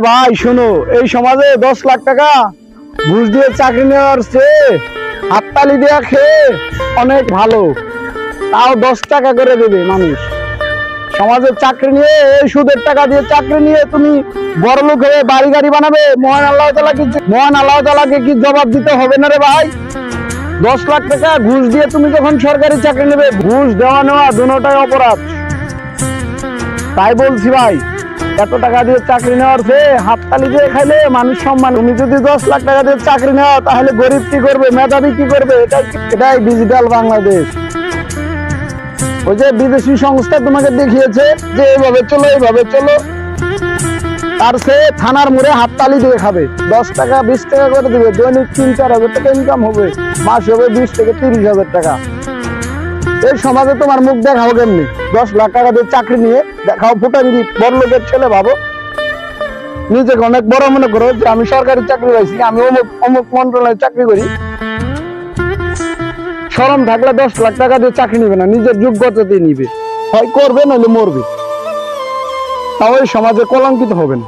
ভাই শোনো, এই সমাজে 10 লাখ টাকা ঘুষ দিয়ে চাকরি নেওয়ার চেয়ে হাততালি দেওয়া খেয়ে অনেক ভালো। তাও 10 টাকা করে দেবে মানুষ। সমাজের চাকরি নিয়ে, এই সুদের টাকা দিয়ে চাকরি নিয়ে তুমি বড় লোক হয়ে বাড়ি গাড়ি বানাবে, মহান আল্লাহ তাআলাকে কি জবাব দিতে হবে না রে ভাই? 10 লাখ টাকা ঘুষ দিয়ে তুমি যখন সরকারি চাকরি নেবে, ঘুষ দেওয়া নেওয়া দুটোটাই অপরাধ। তাই বলছি ভাই, এত টাকা দিয়ে চাকরি নেওয়ার চেয়ে হাততালি দিয়ে খাইলে মানুষ সম্মান। তুমি যদি 10 লাখ টাকা দিয়ে চাকরি নেওয়া, তাহলে গরিব কি করবে, মেধাবী কি করবে? এটাই ডিজিটাল বাংলাদেশ। ওই যে বিদেশি সংস্থা তোমাকে দেখিয়েছে যে এইভাবে চলো, তার চেয়ে থানার মোড়ে হাততালি দিয়ে খাবে। 10 টাকা 20 টাকা করে দিবে, দৈনিক 3-4 হাজার টাকা ইনকাম হবে, মাস হবে 20 থেকে 30 হাজার টাকা। এই সমাজে তোমার মুখ দেখাও কেমনি? 10 লাখ টাকা দিয়ে চাকরি নিয়ে দেখাও ফুটাঙ্গি, বড় লোকের ছেলে ভাবো, নিজেকে অনেক বড় মনে করো যে আমি সরকারি চাকরি পাইছি, আমি অমুক মন্ত্রণালয়ে চাকরি করি। শরম থাকলে 10 লাখ টাকা দিয়ে চাকরি নিবে না, নিজের যোগ্যতাতে নিবে। হয় করবে নইলে মরবে, তাও এই সমাজে কলঙ্কিত হবে না।